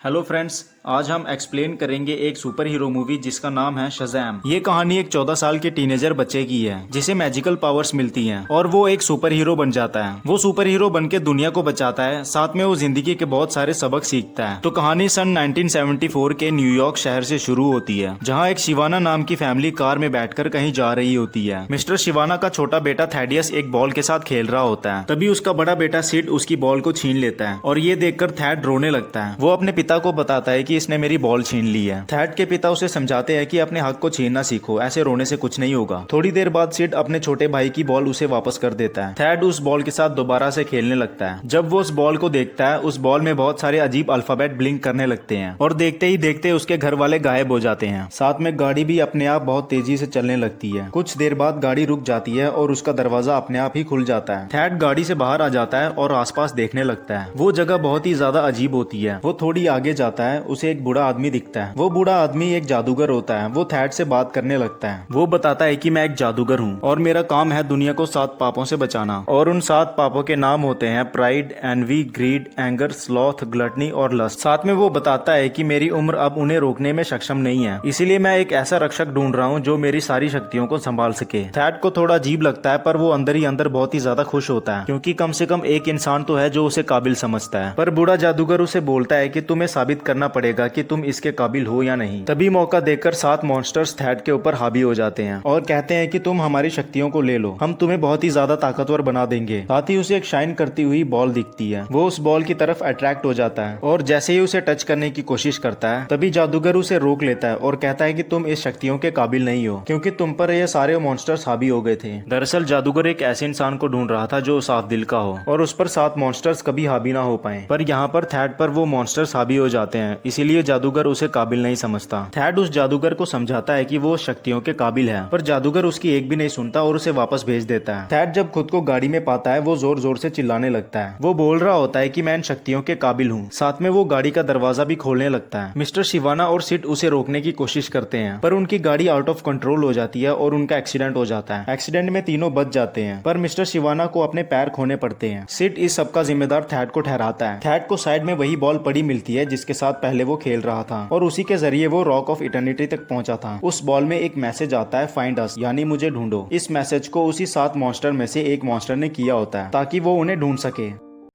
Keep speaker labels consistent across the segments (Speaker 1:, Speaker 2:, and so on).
Speaker 1: Hello friends, आज हम explain करेंगे एक सुपर हीरो मूवी जिसका नाम है शज़ैम। ये कहानी एक 14 साल के टीनेजर बच्चे की है जिसे मैजिकल पावर्स मिलती हैं और वो एक सुपर हीरो बन जाता है। वो सुपर हीरो बन के दुनिया को बचाता है, साथ में वो जिंदगी के बहुत सारे सबक सीखता है। तो कहानी सन 1974 के न्यूयॉर्क शहर से शुरू होती है, जहाँ एक शिवाना नाम की फैमिली कार में बैठकर कहीं जा रही होती है। मिस्टर शिवाना का छोटा बेटा थैडियस एक बॉल के साथ खेल रहा होता है। तभी उसका बड़ा बेटा सिड उसकी बॉल को छीन लेता है और ये देखकर थैड रोने लगता है। वो अपने पिता को बताता है कि इसने मेरी बॉल छीन ली है। थैड के पिता उसे समझाते हैं कि अपने हक को छीनना सीखो, ऐसे रोने से कुछ नहीं होगा। थोड़ी देर बाद सिड अपने छोटे भाई की बॉल उसे वापस कर देता है। थैड उस बॉल के साथ दोबारा से खेलने लगता है। जब वो उस बॉल को देखता है, उस बॉल में बहुत सारे अजीब अल्फाबेट ब्लिंक करने लगते हैं और देखते ही देखते उसके घर वाले गायब हो जाते हैं। साथ में गाड़ी भी अपने आप बहुत तेजी से चलने लगती है। कुछ देर बाद गाड़ी रुक जाती है और उसका दरवाजा अपने आप ही खुल जाता है। थैड गाड़ी से बाहर आ जाता है और आसपास देखने लगता है। वो जगह बहुत ही ज्यादा अजीब होती है। वो थोड़ी आगे जाता है, उसे एक बूढ़ा आदमी दिखता है। वो बूढ़ा आदमी एक जादूगर होता है। वो थैड से बात करने लगता है। वो बताता है कि मैं एक जादूगर हूँ और मेरा काम है दुनिया को 7 पापों से बचाना। और उन 7 पापों के नाम होते हैं pride, envy, greed, anger, sloth, gluttony और लस्ट। साथ में वो बताता है कि मेरी उम्र अब उन्हें रोकने में सक्षम नहीं है, इसीलिए मैं एक ऐसा रक्षक ढूंढ रहा हूँ जो मेरी सारी शक्तियों को संभाल सके। थैड को थोड़ा अजीब लगता है, पर वो अंदर ही अंदर बहुत ही ज्यादा खुश होता है, क्योंकि कम से कम एक इंसान तो है जो उसे काबिल समझता है। पर बूढ़ा जादूगर उसे बोलता है कि तुम्हें साबित करना पड़ेगा कि तुम इसके काबिल हो या नहीं। तभी मौका देखकर 7 मॉन्स्टर्स थैड के ऊपर हावी हो जाते हैं और कहते हैं कि तुम हमारी शक्तियों को ले लो, हम तुम्हें बहुत ही ज्यादा ताकतवर बना देंगे। साथ ही उसे एक शाइन करती हुई बॉल दिखती है। वो उस बॉल की तरफ अट्रैक्ट हो जाता है और जैसे ही उसे टच करने की कोशिश करता है, तभी जादूगर उसे रोक लेता है और कहता है कि तुम इस शक्तियों के काबिल नहीं हो, क्योंकि तुम पर ये सारे मॉन्स्टर्स हावी हो गए थे। दरअसल जादूगर एक ऐसे इंसान को ढूंढ रहा था जो साफ दिल का हो और उस पर 7 मॉन्स्टर्स कभी हावी ना हो पाए। पर यहाँ पर थैड पर वो मॉन्स्टर्स हावी हो जाते हैं, इसीलिए जादूगर उसे काबिल नहीं समझता। थैड उस जादूगर को समझाता है कि वो शक्तियों के काबिल है, पर जादूगर उसकी एक भी नहीं सुनता और उसे वापस भेज देता है। थैड जब खुद को गाड़ी में पाता है, वो जोर जोर से चिल्लाने लगता है। वो बोल रहा होता है कि मैं इन शक्तियों के काबिल हूँ। साथ में वो गाड़ी का दरवाजा भी खोलने लगता है। मिस्टर शिवाना और सिड उसे रोकने की कोशिश करते हैं, पर उनकी गाड़ी आउट ऑफ कंट्रोल हो जाती है और उनका एक्सीडेंट हो जाता है। एक्सीडेंट में तीनों बच जाते हैं, पर मिस्टर शिवाना को अपने पैर खोने पड़ते हैं। सिड इस सबका जिम्मेदार थैड को ठहराता है। थैड को साइड में वही बॉल पड़ी मिलती है जिसके साथ पहले वो खेल रहा था और उसी के जरिए वो रॉक ऑफ इटर्निटी तक पहुंचा था। उस बॉल में एक मैसेज आता है, फाइंड अस, यानी मुझे ढूंढो। इस मैसेज को उसी 7 मॉन्स्टर में से एक मॉन्स्टर ने किया होता है ताकि वो उन्हें ढूंढ सके।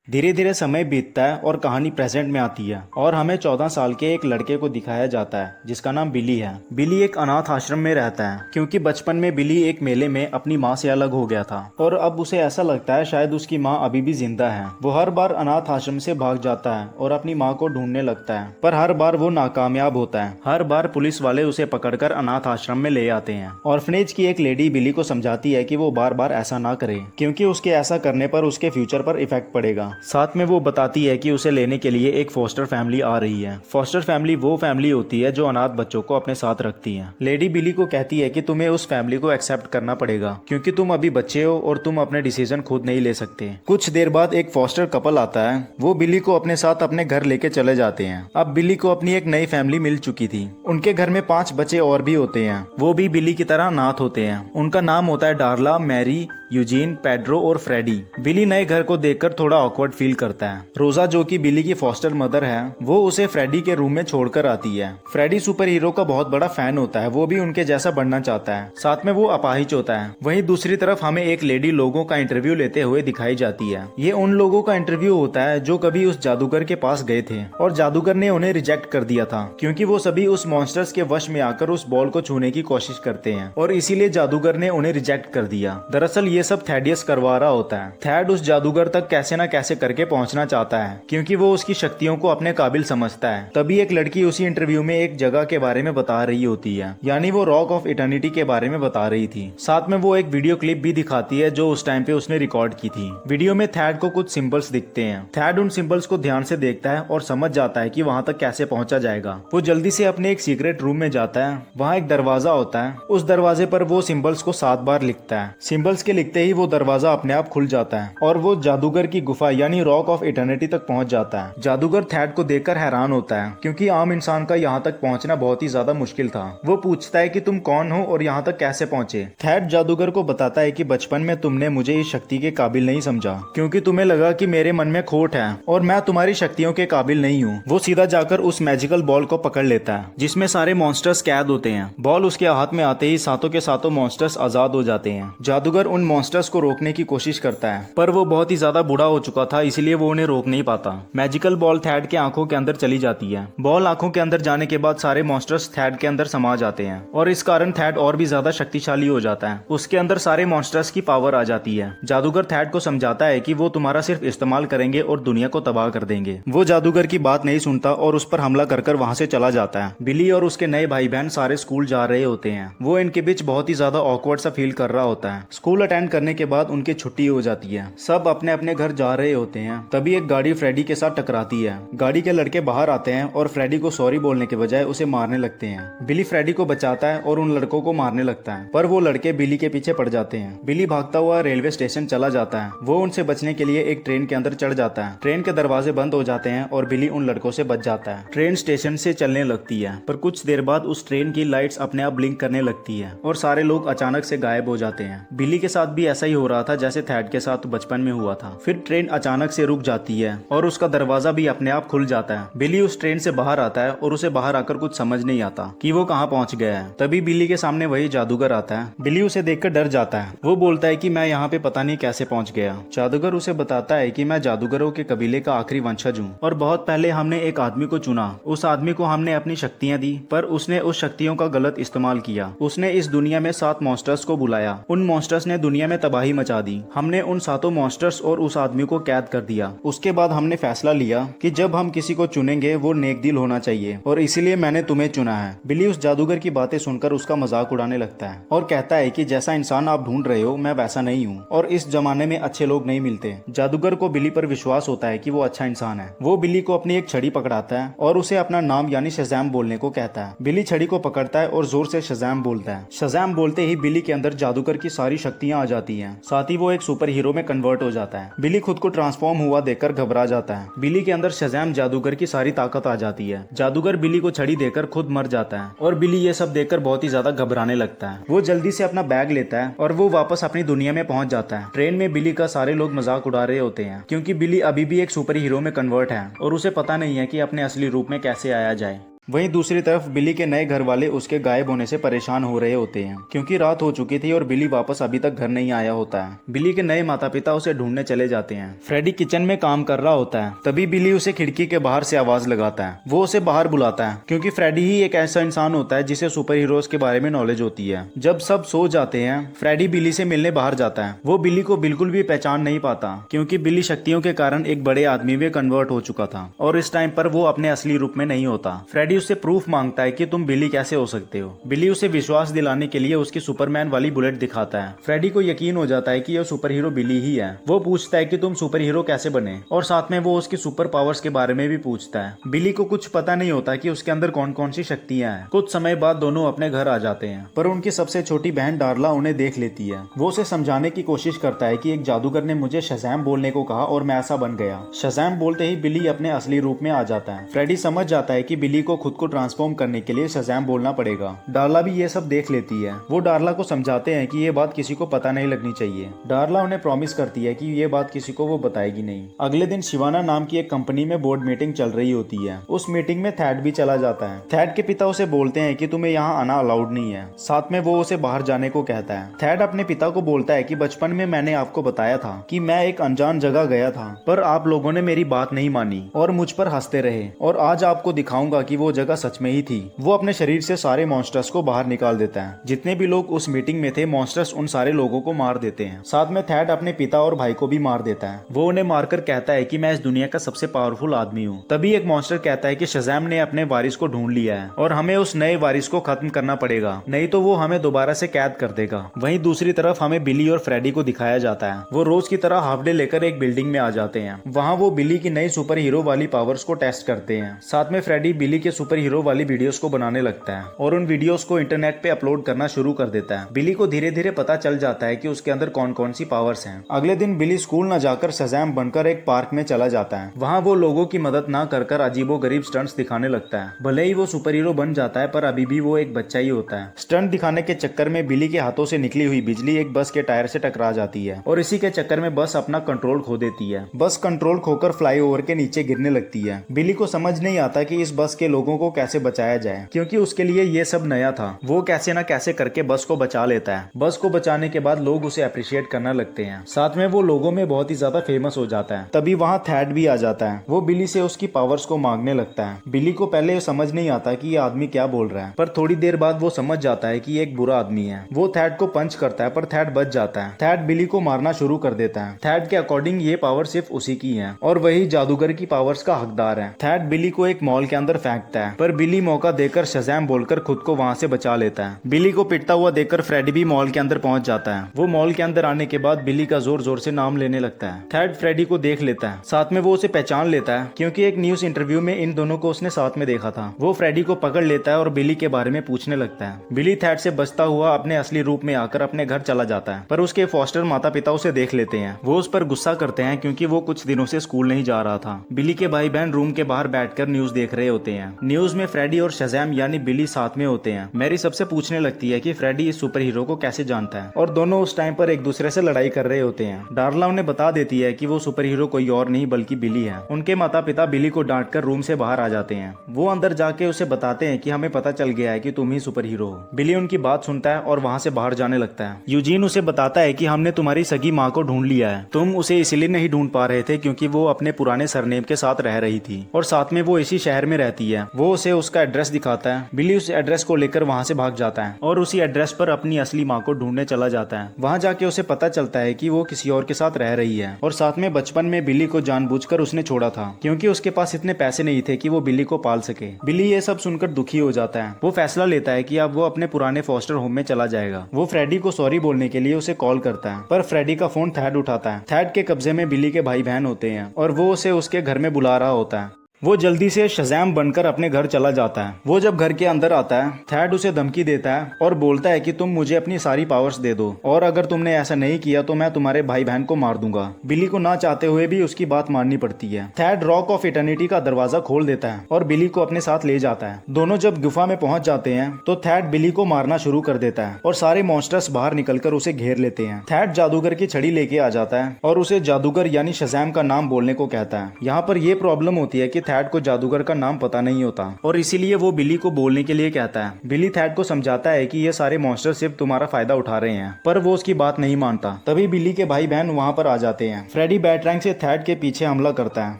Speaker 1: धीरे धीरे समय बीतता है और कहानी प्रेजेंट में आती है और हमें 14 साल के एक लड़के को दिखाया जाता है जिसका नाम बिली है। बिली एक अनाथ आश्रम में रहता है, क्योंकि बचपन में बिली एक मेले में अपनी माँ से अलग हो गया था और अब उसे ऐसा लगता है शायद उसकी माँ अभी भी जिंदा है। वो हर बार अनाथ आश्रम से भाग जाता है और अपनी माँ को ढूंढने लगता है, पर हर बार वो नाकामयाब होता है। हर बार पुलिस वाले उसे पकड़कर अनाथ आश्रम में ले आते हैं। ऑर्फनेज की एक लेडी बिली को समझाती है कि वो बार बार ऐसा ना करे, क्योंकि उसके ऐसा करने पर उसके फ्यूचर पर इफेक्ट पड़ेगा। साथ में वो बताती है कि उसे लेने के लिए एक फोस्टर फैमिली आ रही है। फोस्टर फैमिली वो फैमिली होती है जो अनाथ बच्चों को अपने साथ रखती है। लेडी बिली को कहती है कि तुम्हें उस फैमिली को एक्सेप्ट करना पड़ेगा, क्योंकि तुम अभी बच्चे हो और तुम अपने डिसीजन खुद नहीं ले सकते। कुछ देर बाद एक फोस्टर कपल आता है। वो बिली को अपने साथ अपने घर लेके चले जाते हैं। अब बिली को अपनी एक नई फैमिली मिल चुकी थी। उनके घर में 5 बच्चे और भी होते हैं। वो भी बिली की तरह अनाथ होते हैं। उनका नाम होता है डार्ला, मैरी, यूजीन, पेड्रो और फ्रेडी। बिली नए घर को देखकर थोड़ा ऑकवर्ड फील करता है। रोजा, जो कि बिली की फॉस्टर मदर है, वो उसे फ्रेडी के रूम में छोड़कर आती है। फ्रेडी सुपर हीरो का बहुत बड़ा फैन होता है। वो भी उनके जैसा बनना चाहता है। साथ में वो अपाहिज होता है। वहीं दूसरी तरफ हमें एक लेडी लोगों का इंटरव्यू लेते हुए दिखाई जाती है। ये उन लोगों का इंटरव्यू होता है जो कभी उस जादूगर के पास गए थे और जादूगर ने उन्हें रिजेक्ट कर दिया था, क्योंकि वो सभी उस मॉन्स्टर्स के वश में आकर उस बॉल को छूने की कोशिश करते हैं और इसीलिए जादूगर ने उन्हें रिजेक्ट कर दिया। दरअसल ये सब थैडियस करवा रहा होता है। थैड उस जादूगर तक कैसे न कैसे करके पहुंचना चाहता है, क्योंकि वो उसकी शक्तियों को अपने काबिल समझता है। तभी एक लड़की उसी इंटरव्यू में एक जगह के बारे में बता रही होती है, यानी वो रॉक ऑफ इटर्निटी के बारे में बता रही थी। साथ में वो एक वीडियो क्लिप भी दिखाती है जो उस टाइम पे उसने रिकॉर्ड की थी। वीडियो में थैड को कुछ सिंबल्स दिखते हैं। थैड उन सिंबल्स को ध्यान से देखता है और समझ जाता है कि वहां तक कैसे पहुंचा जाएगा। वो जल्दी से अपने एक सीक्रेट रूम में जाता है। वहाँ एक दरवाजा होता है। उस दरवाजे पर वो सिंबल्स को 7 बार लिखता है। सिंबल्स के लिखते ही वो दरवाजा अपने आप खुल जाता है और वो जादूगर की गुफा यानी रॉक ऑफ इटर्निटी तक पहुंच जाता है। जादूगर थैड को देखकर हैरान होता है क्योंकि आम इंसान का यहाँ तक पहुंचना बहुत ही ज्यादा मुश्किल था। वो पूछता है कि तुम कौन हो और यहाँ तक कैसे पहुंचे। थैड जादूगर को बताता है कि बचपन में तुमने मुझे इस शक्ति के काबिल नहीं समझा क्योंकि तुम्हें लगा कि मेरे मन में खोट है और मैं तुम्हारी शक्तियों के काबिल नहीं हूँ। वो सीधा जाकर उस मैजिकल बॉल को पकड़ लेता है जिसमें सारे मॉन्स्टर्स कैद होते हैं। बॉल उसके हाथ में आते ही सातों के सातों मॉन्स्टर्स आजाद हो जाते हैं। जादूगर उन मॉन्स्टर्स को रोकने की कोशिश करता है पर वो बहुत ही ज्यादा बूढ़ा हो चुका था, इसलिए वो उन्हें रोक नहीं पाता। मैजिकल बॉल थैड के आंखों के अंदर चली जाती है। बॉल आंखों के अंदर जाने के बाद सारे मॉन्स्टर्स थैड के अंदर समा जाते हैं और इस कारण थैड और भी ज्यादा शक्तिशाली हो जाता है। उसके अंदर सारे मॉन्स्टर्स की पावर आ जाती है। जादूगर थैड को समझाता है कि वो तुम्हारा सिर्फ इस्तेमाल करेंगे और दुनिया को तबाह कर देंगे। वो जादूगर की बात नहीं सुनता और उस पर हमला कर वहां से चला जाता है। बिली और उसके नए भाई बहन सारे स्कूल जा रहे होते हैं। वो इनके बीच बहुत ही ज्यादा ऑकवर्ड सा फील कर रहा होता है। स्कूल अटेंड करने के बाद उनकी छुट्टी हो जाती है। सब अपने अपने घर जा रहे होते हैं। तभी एक गाड़ी फ्रेडी के साथ टकराती है। गाड़ी के लड़के बाहर आते हैं और फ्रेडी को सॉरी बोलने के बजाय उसे मारने लगते हैं। बिली फ्रेडी को बचाता है और उन लड़कों को मारने लगता है पर वो लड़के बिली के पीछे पड़ जाते हैं। बिली भागता हुआ रेलवे स्टेशन चला जाता है। वो उनसे बचने के लिए एक ट्रेन के अंदर चढ़ जाता है। ट्रेन के दरवाजे बंद हो जाते हैं और बिली उन लड़कों से बच जाता है। ट्रेन स्टेशन से चलने लगती है पर कुछ देर बाद उस ट्रेन की लाइट्स अपने आप ब्लिंक करने लगती है और सारे लोग अचानक से गायब हो जाते हैं। बिली के साथ भी ऐसा ही हो रहा था जैसे थैड के साथ बचपन में हुआ था। फिर ट्रेन अचानक से रुक जाती है और उसका दरवाजा भी अपने आप खुल जाता है। बिली उस ट्रेन से बाहर आता है और उसे बाहर आकर कुछ समझ नहीं आता कि वो कहाँ पहुंच गया है। तभी बिली के सामने वही जादूगर आता है। बिली उसे देखकर डर जाता है। वो बोलता है कि मैं यहाँ पे पता नहीं कैसे पहुंच गया। जादूगर उसे बताता है कि मैं जादूगरों के कबीले का आखिरी वंशज हूँ और बहुत पहले हमने एक आदमी को चुना। उस आदमी को हमने अपनी शक्तियाँ दी पर उसने उस शक्तियों का गलत इस्तेमाल किया। उसने इस दुनिया में 7 मॉन्स्टर्स को बुलाया। उन मॉन्स्टर्स ने दुनिया में तबाही मचा दी। हमने उन 7 मॉन्स्टर्स और उस आदमी को कैद कर दिया। उसके बाद हमने फैसला लिया कि जब हम किसी को चुनेंगे वो नेक दिल होना चाहिए और इसीलिए मैंने तुम्हें चुना है। बिली उस जादूगर की बातें सुनकर उसका मजाक उड़ाने लगता है और कहता है कि जैसा इंसान आप ढूंढ रहे हो मैं वैसा नहीं हूँ और इस जमाने में अच्छे लोग नहीं मिलते। जादूगर को बिली पर विश्वास होता है कि वो अच्छा इंसान है। वो बिली को अपनी एक छड़ी पकड़ाता है और उसे अपना नाम यानी शज़ैम बोलने को कहता है। बिली छड़ी को पकड़ता है और जोर से शज़ैम बोलता है। शज़ैम बोलते ही बिली के अंदर जादूगर की सारी शक्तियां आ जाती हैं। साथ ही वो एक सुपर हीरो में कन्वर्ट हो जाता है। बिली खुद को ट्रांसफॉर्म हुआ देखकर घबरा जाता है। बिली के अंदर शज़ैम जादूगर की सारी ताकत आ जाती है। जादूगर बिली को छड़ी देकर खुद मर जाता है और बिली ये सब देखकर बहुत ही ज्यादा घबराने लगता है। वो जल्दी से अपना बैग लेता है और वो वापस अपनी दुनिया में पहुंच जाता है। ट्रेन में बिली का सारे लोग मजाक उड़ा रहे होते हैं क्योंकि बिली अभी भी एक सुपर हीरो में कन्वर्ट है और उसे पता नहीं है कि अपने असली रूप में कैसे आया जाए। वहीं दूसरी तरफ बिली के नए घर वाले उसके गायब होने से परेशान हो रहे होते हैं क्योंकि रात हो चुकी थी और बिली वापस अभी तक घर नहीं आया होता है। बिली के नए माता पिता उसे ढूंढने चले जाते हैं। फ्रेडी किचन में काम कर रहा होता है। तभी बिली उसे खिड़की के बाहर से आवाज लगाता है। वो उसे बाहर बुलाता है क्योंकि फ्रेडी ही एक ऐसा इंसान होता है जिसे सुपर हीरोज के बारे में नॉलेज होती है। जब सब सो जाते हैं फ्रेडी बिली से मिलने बाहर जाता है। वो बिली को बिल्कुल भी पहचान नहीं पाता क्योंकि बिली शक्तियों के कारण एक बड़े आदमी में कन्वर्ट हो चुका था और इस टाइम पर वो अपने असली रूप में नहीं होता। फ्रेडी उससे प्रूफ मांगता है कि तुम बिली कैसे हो सकते हो। बिली उसे विश्वास दिलाने के लिए उसकी सुपरमैन वाली बुलेट दिखाता है। फ्रेडी को यकीन हो जाता है कि यह सुपर हीरो बिली ही है। वो पूछता है कि तुम सुपर हीरो कैसे बने और साथ में वो उसकी सुपर पावर्स के बारे में भी पूछता है। बिली को कुछ पता नहीं होता कि उसके अंदर कौन कौन सी शक्तियां हैं। कुछ समय बाद दोनों अपने घर आ जाते हैं पर उनकी सबसे छोटी बहन डार्ला उन्हें देख लेती है। वो उसे समझाने की कोशिश करता है कि एक जादूगर ने मुझे शज़ैम बोलने को कहा और मैं ऐसा बन गया। शज़ैम बोलते ही बिली अपने असली रूप में आ जाता है। फ्रेडी समझ जाता है कि बिली को खुद को ट्रांसफॉर्म करने के लिए शज़ैम बोलना पड़ेगा। डार्ला भी ये सब देख लेती है। वो डार्ला को समझाते हैं कि ये बात किसी को पता नहीं लगनी चाहिए। डार्ला उन्हें प्रॉमिस करती है कि ये बात किसी को वो बताएगी नहीं। अगले दिन शिवाना नाम की एक कंपनी में बोर्ड मीटिंग चल रही होती है। उस मीटिंग में थैड भी चला जाता है। थैड के पिता उसे बोलते हैं कि तुम्हें यहाँ आना अलाउड नहीं है। साथ में वो उसे बाहर जाने को कहता है। थैड अपने पिता को बोलता है कि बचपन में मैंने आपको बताया था कि मैं एक अनजान जगह गया था पर आप लोगों ने मेरी बात नहीं मानी और मुझ पर हंसते रहे और आज आपको दिखाऊंगा कि वो जगह सच में ही थी। वो अपने शरीर से सारे मॉन्स्टर्स को बाहर निकाल देता है। जितने भी लोग उस मीटिंग में थे मॉन्स्टर्स उन सारे लोगों को मार देते हैं। साथ में थैड अपने पिता और भाई को भी मार देता है। वो उन्हें मारकर कहता है कि मैं इस दुनिया का सबसे पावरफुल आदमी हूँ। तभी एक मॉन्स्टर कहता है कि शज़ैम ने अपने वारिस को ढूंढ लिया है और हमें उस नए वारिस को खत्म करना पड़ेगा, नहीं तो वो हमें दोबारा से कैद कर देगा। वहीं दूसरी तरफ हमें बिली और फ्रेडी को दिखाया जाता है। वो रोज की तरह हाफ डे लेकर एक बिल्डिंग में आ जाते हैं। वहाँ वो बिली की नई सुपर हीरो वाली पावर्स को टेस्ट करते हैं। साथ में फ्रेडी बिली के सुपर हीरो वाली वीडियोस को बनाने लगता है और उन वीडियोस को इंटरनेट पे अपलोड करना शुरू कर देता है। बिली को धीरे धीरे पता चल जाता है कि उसके अंदर कौन कौन सी पावर्स हैं। अगले दिन बिली स्कूल न जाकर शज़ैम बनकर एक पार्क में चला जाता है। वहाँ वो लोगों की मदद ना कर कर अजीबो गरीब स्टंट्स दिखाने लगता है। भले ही वो सुपर हीरो बन जाता है पर अभी भी वो एक बच्चा ही होता है। स्टंट दिखाने के चक्कर में बिली के हाथों से निकली हुई बिजली एक बस के टायर से टकरा जाती है और इसी के चक्कर में बस अपना कंट्रोल खो देती है। बस कंट्रोल खोकर फ्लाईओवर के नीचे गिरने लगती है। बिली को समझ नहीं आता कि इस बस के लोगों को कैसे बचाया जाए, क्योंकि उसके लिए ये सब नया था। वो कैसे न कैसे करके बस को बचा लेता है। बस को बचाने के बाद लोग उसे अप्रिशिएट करना लगते हैं। साथ में वो लोगों में बहुत ही ज्यादा फेमस हो जाता है। तभी वहाँ थैड भी आ जाता है। वो बिली से उसकी पावर्स को मांगने लगता है। बिली को पहले समझ नहीं आता कि ये आदमी क्या बोल रहा है, पर थोड़ी देर बाद वो समझ जाता है कि ये एक बुरा आदमी है। वो थैड को पंच करता है पर थैड बच जाता है। थैड बिली को मारना शुरू कर देता है। थैड के अकॉर्डिंग ये पावर सिर्फ उसी की है और वही जादूगर की पावर्स का हकदार है। थैड बिली को एक मॉल के अंदर फेंकता है पर बिली मौका देकर शज़ैम बोलकर खुद को वहाँ से बचा लेता है। बिली को पिटता हुआ देखकर फ्रेडी भी मॉल के अंदर पहुंच जाता है। वो मॉल के अंदर आने के बाद बिली का जोर जोर से नाम लेने लगता है। थैड फ्रेडी को देख लेता है। साथ में वो उसे पहचान लेता है क्योंकि एक न्यूज इंटरव्यू में इन दोनों को उसने साथ में देखा था। वो फ्रेडी को पकड़ लेता है और बिली के बारे में पूछने लगता है। बिली थैड से बचता हुआ अपने असली रूप में आकर अपने घर चला जाता है पर उसके फॉस्टर माता पिता उसे देख लेते हैं। वो उस पर गुस्सा करते हैं क्योंकि वो कुछ दिनों से स्कूल नहीं जा रहा था। बिली के भाई बहन रूम के बाहर बैठकर न्यूज देख रहे होते हैं। न्यूज में फ्रेडी और शज़ैम यानी बिली साथ में होते हैं। मैरी सबसे पूछने लगती है कि फ्रेडी इस सुपर हीरो को कैसे जानता है और दोनों उस टाइम पर एक दूसरे से लड़ाई कर रहे होते हैं। डार्ला उन्हें बता देती है कि वो सुपर हीरो कोई और नहीं बल्कि बिली है। उनके माता पिता बिली को डांटकर रूम से बाहर आ जाते हैं। वो अंदर जाके उसे बताते हैं कि हमें पता चल गया है कि तुम ही सुपर हीरो हो। बिली उनकी बात सुनता है और वहाँ से बाहर जाने लगता है। यूजीन उसे बताता है कि हमने तुम्हारी सगी माँ को ढूंढ लिया है। तुम उसे इसलिए नहीं ढूंढ पा रहे थे क्योंकि वो अपने पुराने सरनेम के साथ रह रही थी और साथ में वो इसी शहर में रहती है। वो उसे उसका एड्रेस दिखाता है। बिली उस एड्रेस को लेकर वहाँ से भाग जाता है और उसी एड्रेस पर अपनी असली माँ को ढूंढने चला जाता है। वहाँ जाके उसे पता चलता है कि वो किसी और के साथ रह रही है और साथ में बचपन में बिली को जानबूझकर उसने छोड़ा था क्योंकि उसके पास इतने पैसे नहीं थे कि वो बिली को पाल सके। बिली ये सब सुनकर दुखी हो जाता है। वो फैसला लेता है कि अब वो अपने पुराने फॉस्टर होम में चला जाएगा। वो फ्रेडी को सॉरी बोलने के लिए उसे कॉल करता है पर फ्रेडी का फोन थैड उठाता है। थैड के कब्जे में बिली के भाई बहन होते हैं और वो उसे उसके घर में बुला रहा होता है। वो जल्दी से शज़ैम बनकर अपने घर चला जाता है। वो जब घर के अंदर आता है थैड उसे धमकी देता है और बोलता है कि तुम मुझे अपनी सारी पावर्स दे दो और अगर तुमने ऐसा नहीं किया तो मैं तुम्हारे भाई बहन को मार दूंगा। बिली को ना चाहते हुए भी उसकी बात माननी पड़ती है। थैड रॉक ऑफ इटर्निटी का दरवाजा खोल देता है और बिली को अपने साथ ले जाता है। दोनों जब गुफा में पहुंच जाते हैं तो थैड बिली को मारना शुरू कर देता है और सारे मॉन्स्टर्स बाहर निकलकर उसे घेर लेते हैं। थैड जादूगर की छड़ी लेके आ जाता है और उसे जादूगर यानी शज़ैम का नाम बोलने को कहता है। यहाँ पर यह प्रॉब्लम होती है कि थैड को जादूगर का नाम पता नहीं होता और इसीलिए वो बिली को बोलने के लिए कहता है। बिली थैड को समझाता है कि ये सारे मॉन्स्टर सिर्फ तुम्हारा फायदा उठा रहे हैं पर वो उसकी बात नहीं मानता। तभी बिली के भाई बहन वहाँ पर आ जाते हैं। फ्रेडी बैटरैंक से थैड के पीछे हमला करता है।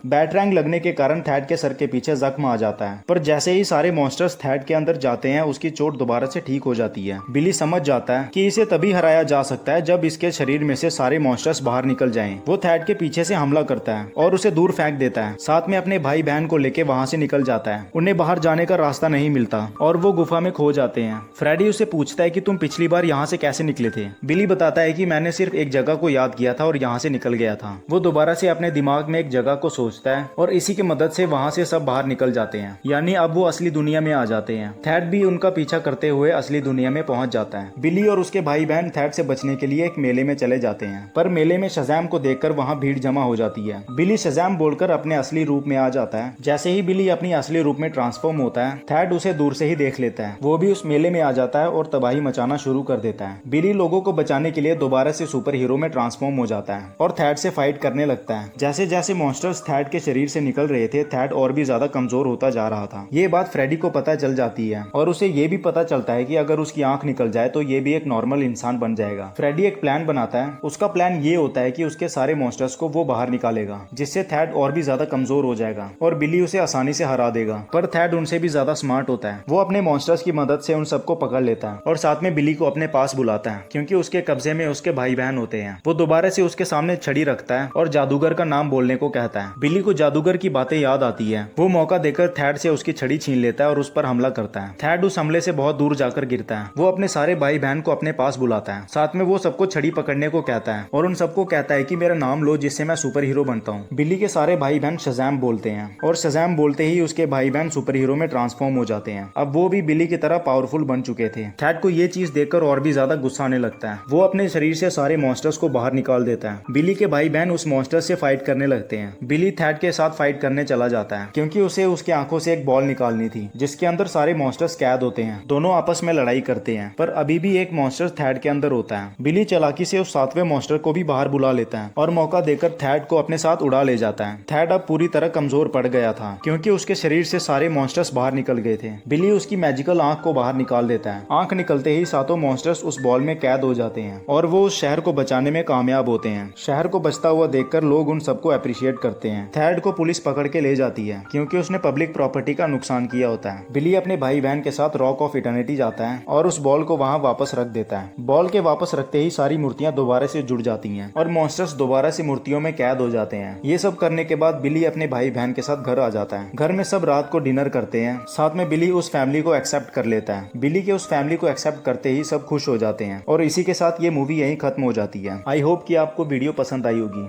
Speaker 1: बैटरैंक लगने के कारण थैड के सर के पीछे जख्म आ जाता है पर जैसे ही सारे मॉन्स्टर्स थैड के अंदर जाते हैं उसकी चोट दोबारा से ठीक हो जाती है। बिली समझ जाता है कि इसे तभी हराया जा सकता है जब इसके शरीर में से सारे मॉन्स्टर्स बाहर निकल जाएं। वो थैड के पीछे से हमला करता है और उसे दूर फेंक देता है। साथ में अपने भाई बहन को लेके वहाँ से निकल जाता है। उन्हें बाहर जाने का रास्ता नहीं मिलता और वो गुफा में खो जाते हैं। फ्रेडी उसे पूछता है कि तुम पिछली बार यहाँ से कैसे निकले थे। बिली बताता है कि मैंने सिर्फ एक जगह को याद किया था और यहाँ से निकल गया था। वो दोबारा से अपने दिमाग में एक जगह को सोचता है और इसी की मदद से वहाँ से सब बाहर निकल जाते हैं, यानी अब वो असली दुनिया में आ जाते हैं। थैड भी उनका पीछा करते हुए असली दुनिया में पहुंच जाता है। बिली और उसके भाई बहन थैड से बचने के लिए एक मेले में चले जाते हैं पर मेले में शज़ैम को देखकर वहाँ भीड़ जमा हो जाती है। बिली शज़ैम बोलकर अपने असली रूप में आ जाता है। जैसे ही बिली अपनी असली रूप में ट्रांसफॉर्म होता है थैड उसे दूर से ही देख लेता है। वो भी उस मेले में आ जाता है और तबाही मचाना शुरू कर देता है। बिली लोगों को बचाने के लिए दोबारा से सुपर हीरो में ट्रांसफॉर्म हो जाता है और थैड से फाइट करने लगता है। जैसे जैसे मॉन्स्टर्स थैड के शरीर से निकल रहे थे थैड और भी ज्यादा कमजोर होता जा रहा था। ये बात फ्रेडी को पता चल जाती है और उसे ये भी पता चलता है कि अगर उसकी आंख निकल जाए तो ये भी एक नॉर्मल इंसान बन जाएगा। फ्रेडी एक प्लान बनाता है। उसका प्लान ये होता है कि उसके सारे मॉन्स्टर्स को वो बाहर निकालेगा जिससे थैड और भी ज्यादा कमजोर हो जाएगा और बिली उसे आसानी से हरा देगा। पर थैड उनसे भी ज्यादा स्मार्ट होता है। वो अपने मॉन्स्टर्स की मदद से उन सबको पकड़ लेता है और साथ में बिली को अपने पास बुलाता है क्योंकि उसके कब्जे में उसके भाई बहन होते हैं। वो दोबारा से उसके सामने छड़ी रखता है और जादूगर का नाम बोलने को कहता है। बिली को जादूगर की बातें याद आती है। वो मौका देकर थैड से उसकी छड़ी छीन लेता है और उस पर हमला करता है। थैड उस हमले से बहुत दूर जाकर गिरता है। वो अपने सारे भाई बहन को अपने पास बुलाता है। साथ में वो सबको छड़ी पकड़ने को कहता है और उन सबको कहता है कि मेरा नाम लो जिससे मैं सुपर हीरो बनता हूँ। बिली के सारे भाई बहन शज़ैम बोलते हैं और शज़ैम बोलते ही उसके भाई बहन सुपर हीरो में ट्रांसफॉर्म हो जाते हैं। अब वो भी बिली की तरह पावरफुल बन चुके थे। थैड को ये चीज देखकर और भी ज्यादा गुस्सा आने लगता है। वो अपने शरीर से सारे मॉन्स्टर्स को बाहर निकाल देता है। बिली के भाई बहन उस मॉन्स्टर से फाइट करने लगते हैं। बिली थैड के साथ फाइट करने चला जाता है क्योंकि उसे उसके आंखों से एक बॉल निकालनी थी जिसके अंदर सारे मॉन्स्टर्स कैद होते हैं। दोनों आपस में लड़ाई करते हैं पर अभी भी एक मॉन्स्टर थैड के अंदर होता है। बिली चालाकी से उस 7वें मॉन्स्टर को भी बाहर बुला लेता है और मौका देकर थैड को अपने साथ उड़ा ले जाता है। थैड अब पूरी तरह कमजोर पड़ गया था क्योंकि उसके शरीर से सारे मॉन्स्टर्स बाहर निकल गए थे। बिली उसकी मैजिकल आंख को बाहर निकाल देता है। आंख निकलते ही 7 मॉन्स्टर्स उस बॉल में कैद हो जाते हैं और वो उस शहर को बचाने में कामयाब होते हैं। शहर को बचता हुआ देखकर लोग उन सबको अप्रिशिएट करते हैं। थैड को पुलिस पकड़ के ले जाती है क्योंकि उसने पब्लिक प्रॉपर्टी का नुकसान किया होता है। बिली अपने भाई बहन के साथ रॉक ऑफ इटर्निटी जाता है और उस बॉल को वहां वापस रख देता है। बॉल के वापस रखते ही सारी मूर्तियां दोबारा से जुड़ जाती हैं और मॉन्स्टर्स दोबारा से मूर्तियों में कैद हो जाते हैं। ये सब करने के बाद बिली अपने भाई बहन के साथ घर आ जाता है। घर में सब रात को डिनर करते हैं। साथ में बिली उस फैमिली को एक्सेप्ट कर लेता है। बिली के उस फैमिली को एक्सेप्ट करते ही सब खुश हो जाते हैं और इसी के साथ ये मूवी यहीं खत्म हो जाती है। आई होप कि आपको वीडियो पसंद आई होगी।